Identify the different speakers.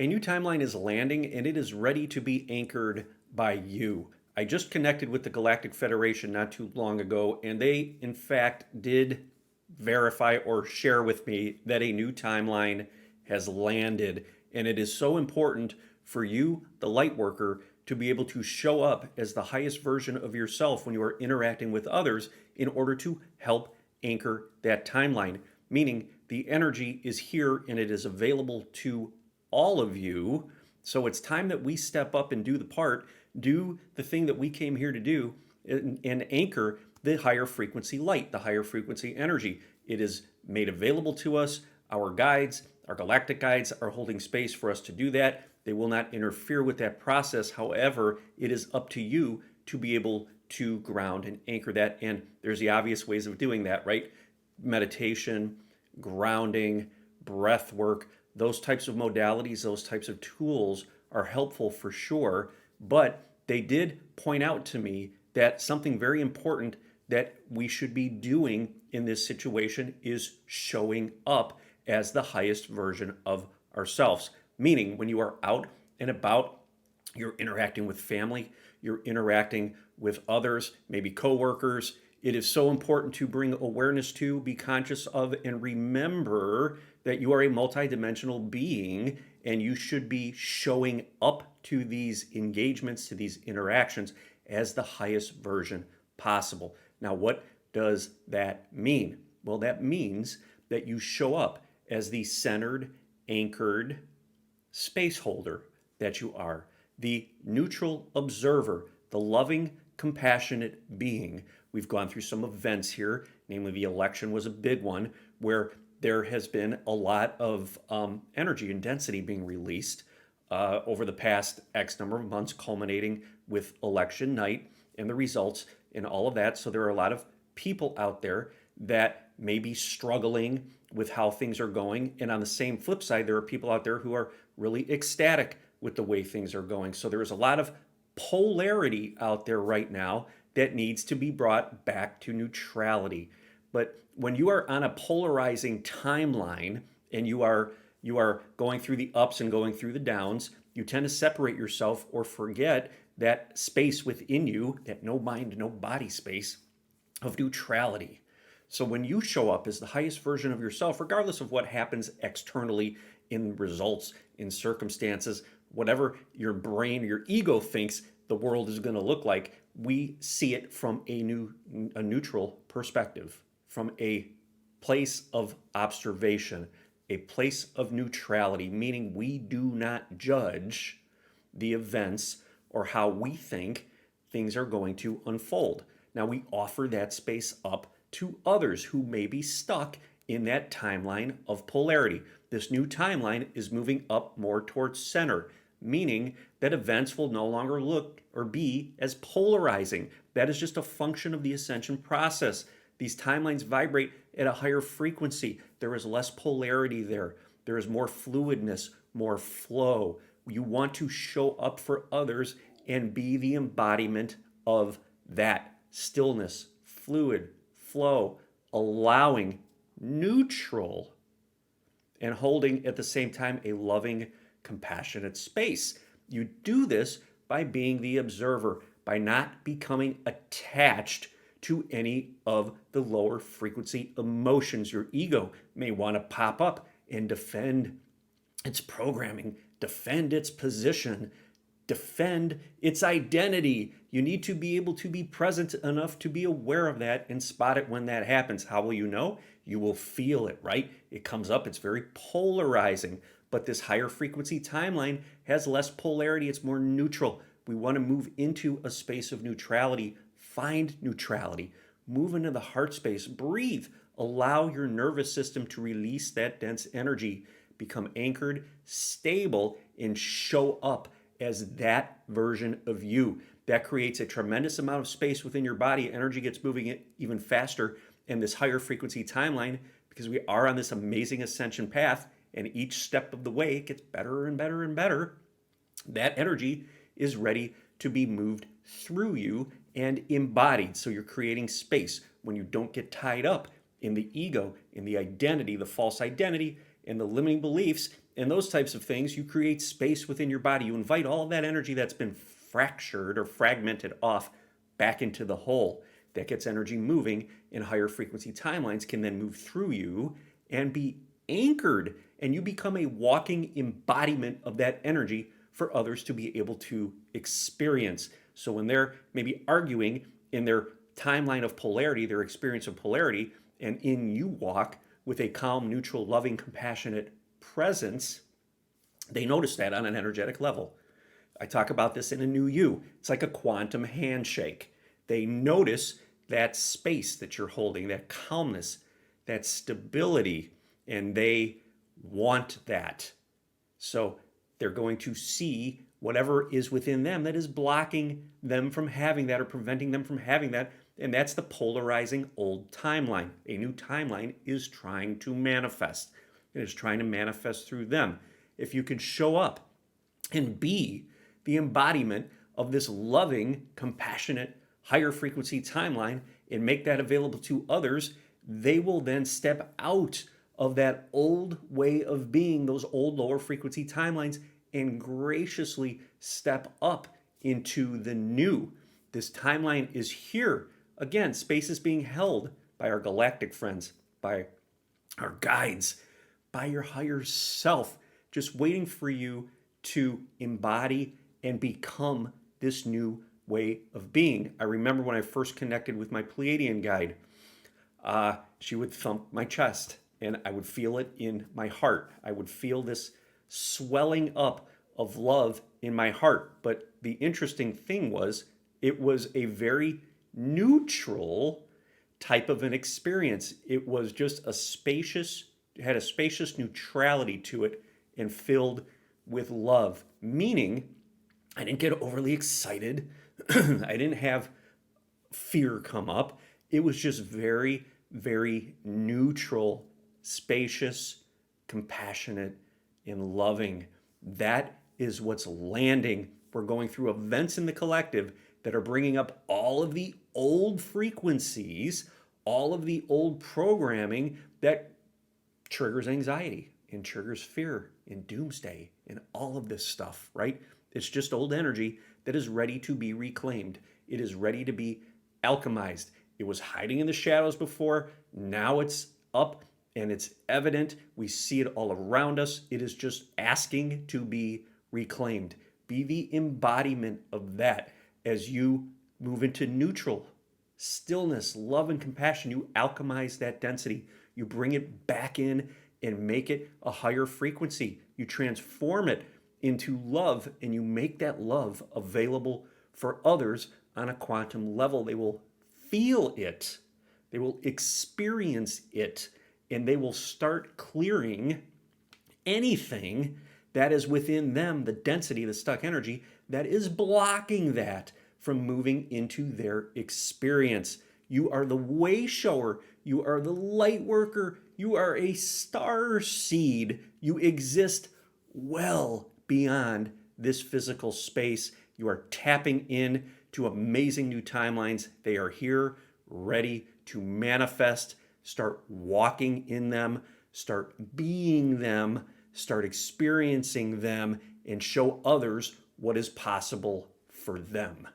Speaker 1: A new timeline is landing and it is ready to be anchored by you. I just connected with the Galactic Federation not too long ago, and they, in fact, did verify or share with me that a new timeline has landed. And it is so important for you, the lightworker, to be able to show up as the highest version of yourself when you are interacting with others in order to help anchor that timeline. Meaning, the energy is here and it is available to all of you. So it's time that we step up and do the part, do the thing that we came here to do, and anchor the higher frequency light, the higher frequency energy. It is made available to us. Our guides, our galactic guides, are holding space for us to do that. They will not interfere with that process. However, it is up to you to be able to ground and anchor that. And there's the obvious ways of doing that, right? Meditation, grounding, breath work, those types of modalities, those types of tools are helpful for sure. But they did point out to me that something very important that we should be doing in this situation is showing up as the highest version of ourselves. Meaning, when you are out and about, you're interacting with family, you're interacting with others, maybe coworkers. It is so important to bring awareness to, be conscious of, and remember that you are a multidimensional being and you should be showing up to these engagements, to these interactions as the highest version possible. Now, what does that mean? Well, that means that you show up as the centered, anchored space holder that you are, the neutral observer, the loving, compassionate being. We've gone through some events here, namely the election was a big one, where there has been a lot of energy and density being released over the past X number of months, culminating with election night and the results and all of that. So there are a lot of people out there that may be struggling with how things are going. And on the same flip side, there are people out there who are really ecstatic with the way things are going. So there is a lot of polarity out there right now that needs to be brought back to neutrality. But when you are on a polarizing timeline and you are going through the ups and going through the downs, you tend to separate yourself or forget that space within you, that no mind, no body space of neutrality. So when you show up as the highest version of yourself, regardless of what happens externally in results, in circumstances, whatever your brain, your ego thinks the world is going to look like, we see it from a neutral perspective, from a place of observation, a place of neutrality, meaning we do not judge the events or how we think things are going to unfold. Now, we offer that space up to others who may be stuck in that timeline of polarity. This new timeline is moving up more towards center, meaning that events will no longer look or be as polarizing. That is just a function of the ascension process. These timelines vibrate at a higher frequency. There is less polarity there. There is more fluidness, more flow. You want to show up for others and be the embodiment of that stillness, fluid, flow, allowing, neutral, and holding at the same time a loving, compassionate space. You do this by being the observer, by not becoming attached to any of the lower frequency emotions. Your ego may want to pop up and defend its programming, defend its position, defend its identity. You need to be able to be present enough to be aware of that and spot it when that happens. How will you know? You will feel it, right? It comes up, it's very polarizing. But this higher frequency timeline has less polarity, it's more neutral. We want to move into a space of neutrality. Find neutrality. Move into the heart space. Breathe. Allow your nervous system to release that dense energy. Become anchored, stable, and show up as that version of you. That creates a tremendous amount of space within your body. Energy gets moving it even faster in this higher frequency timeline because we are on this amazing ascension path, and each step of the way it gets better and better and better. That energy is ready to be moved through you and embodied. So you're creating space when you don't get tied up in the ego, in the identity, the false identity, and the limiting beliefs and those types of things, you create space within your body. You invite all of that energy that's been fractured or fragmented off back into the whole. That gets energy moving, and higher frequency timelines can then move through you and be anchored, and you become a walking embodiment of that energy for others to be able to experience. So when they're maybe arguing in their timeline of polarity, their experience of polarity, and in you walk with a calm, neutral, loving, compassionate presence, they notice that on an energetic level. I talk about this in A New You. It's like a quantum handshake. They notice that space that you're holding, that calmness, that stability, and they want that. So they're going to see whatever is within them that is blocking them from having that or preventing them from having that. And that's the polarizing old timeline. A new timeline is trying to manifest. It is trying to manifest through them. If you can show up and be the embodiment of this loving, compassionate, higher frequency timeline and make that available to others, they will then step out of that old way of being, those old lower frequency timelines, and graciously step up into the new. This timeline is here. Again, space is being held by our galactic friends, by our guides, by your higher self, just waiting for you to embody and become this new way of being. I remember when I first connected with my Pleiadian guide, she would thump my chest and I would feel it in my heart. I would feel this swelling up of love in my heart. But the interesting thing was, it was a very neutral type of an experience. It was just a spacious, it had a spacious neutrality to it and filled with love. Meaning, I didn't get overly excited. I didn't have fear come up. It was just very, very neutral, spacious, compassionate, and loving. That is what's landing. We're going through events in the collective that are bringing up all of the old frequencies, all of the old programming that triggers anxiety and triggers fear and doomsday and all of this stuff, right? It's just old energy that is ready to be reclaimed. It is ready to be alchemized. It was hiding in the shadows before. Now it's up and it's evident. We see it all around us. It is just asking to be reclaimed. Be the embodiment of that as you move into neutral, stillness, love, and compassion. You alchemize that density. You bring it back in and make it a higher frequency. You transform it into love, and you make that love available for others on a quantum level. They will feel it, they will experience it, and they will start clearing anything that is within them, the density, the stuck energy, that is blocking that from moving into their experience. You are the way shower. You are the light worker. You are a star seed. You exist well beyond this physical space. You are tapping in to amazing new timelines. They are here, ready to manifest. Start walking in them, start being them, start experiencing them, and show others what is possible for them.